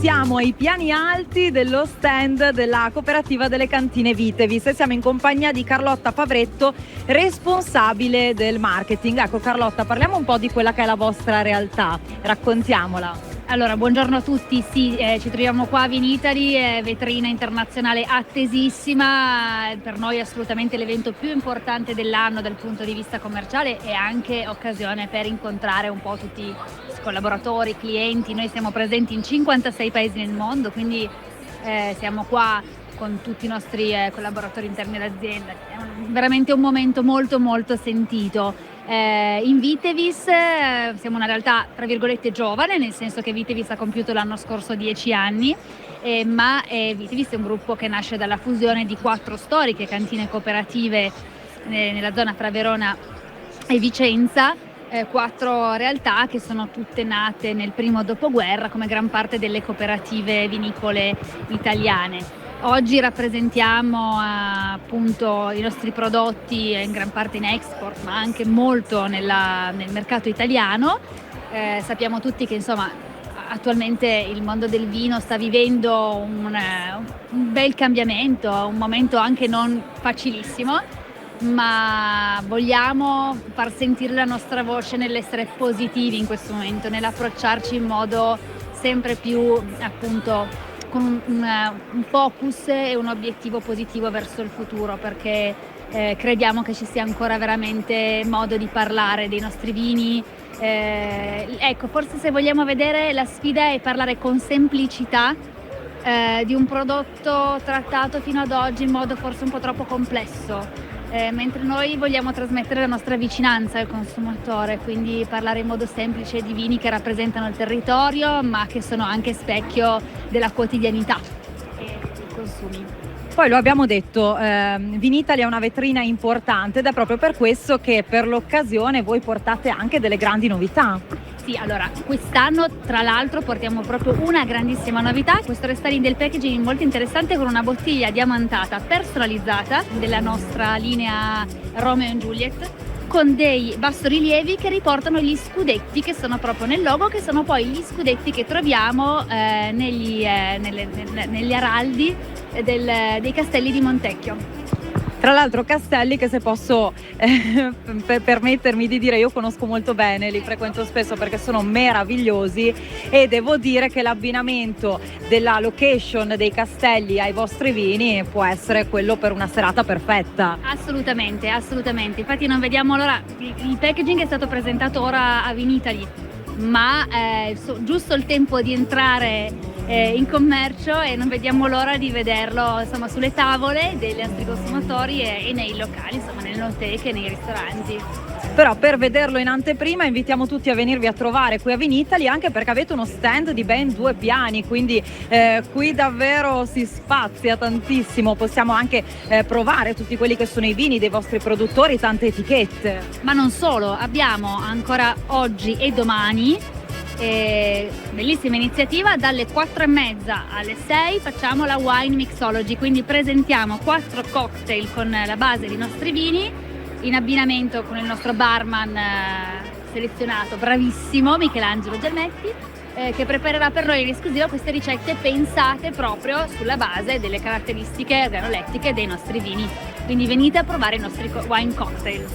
siamo ai piani alti dello stand della cooperativa delle cantine Vitevis e siamo in compagnia di Carlotta Favretto, responsabile del marketing. Ecco Carlotta, parliamo un po' di quella che è la vostra realtà, raccontiamola. Allora, buongiorno a tutti, sì, ci troviamo qua a Vinitaly, vetrina internazionale attesissima, per noi assolutamente l'evento più importante dell'anno dal punto di vista commerciale e anche occasione per incontrare un po' tutti i collaboratori, clienti. Noi siamo presenti in 56 paesi nel mondo, quindi siamo qua con tutti i nostri collaboratori interni all'azienda. È veramente un momento molto molto sentito. In Vitevis siamo una realtà tra virgolette giovane, nel senso che Vitevis ha compiuto l'anno scorso 10 anni, ma Vitevis è un gruppo che nasce dalla fusione di 4 storiche cantine cooperative nella zona fra Verona e Vicenza, 4 realtà che sono tutte nate nel primo dopoguerra come gran parte delle cooperative vinicole italiane. Oggi rappresentiamo appunto i nostri prodotti in gran parte in export, ma anche molto nel mercato italiano. Sappiamo tutti che insomma attualmente il mondo del vino sta vivendo un bel cambiamento, un momento anche non facilissimo, ma vogliamo far sentire la nostra voce nell'essere positivi in questo momento, nell'approcciarci in modo sempre più appunto con un focus e un obiettivo positivo verso il futuro, perché crediamo che ci sia ancora veramente modo di parlare dei nostri vini. Ecco, forse se vogliamo vedere la sfida è parlare con semplicità di un prodotto trattato fino ad oggi in modo forse un po' troppo complesso. Mentre noi vogliamo trasmettere la nostra vicinanza al consumatore, quindi parlare in modo semplice di vini che rappresentano il territorio ma che sono anche specchio della quotidianità e dei consumi. Poi lo abbiamo detto, Vinitaly è una vetrina importante ed è proprio per questo che per l'occasione voi portate anche delle grandi novità. Sì, allora, quest'anno tra l'altro portiamo proprio una grandissima novità, questo restyling del packaging molto interessante con una bottiglia diamantata personalizzata della nostra linea Romeo e Juliet, con dei bassorilievi che riportano gli scudetti che sono proprio nel logo, che sono poi gli scudetti che troviamo negli araldi dei castelli di Montecchio. Tra l'altro castelli che, se posso permettermi di dire, io conosco molto bene, li frequento spesso perché sono meravigliosi e devo dire che l'abbinamento della location dei castelli ai vostri vini può essere quello per una serata perfetta. Assolutamente, assolutamente. Infatti non vediamo l'ora, il packaging è stato presentato ora a Vinitaly, ma giusto il tempo di entrare in commercio e non vediamo l'ora di vederlo insomma sulle tavole dei nostri consumatori e nei locali, insomma nelle enoteche e nei ristoranti. Però per vederlo in anteprima invitiamo tutti a venirvi a trovare qui a Vinitaly, anche perché avete uno stand di ben 2 piani, quindi qui davvero si spazia tantissimo, possiamo anche provare tutti quelli che sono i vini dei vostri produttori, tante etichette. Ma non solo, abbiamo ancora oggi e domani bellissima iniziativa, dalle 4:30 alle 6 facciamo la Wine Mixology, quindi presentiamo 4 cocktail con la base dei nostri vini in abbinamento con il nostro barman selezionato, bravissimo, Michelangelo Giannetti, che preparerà per noi in esclusiva queste ricette pensate proprio sulla base delle caratteristiche organolettiche dei nostri vini. Quindi venite a provare i nostri wine cocktail.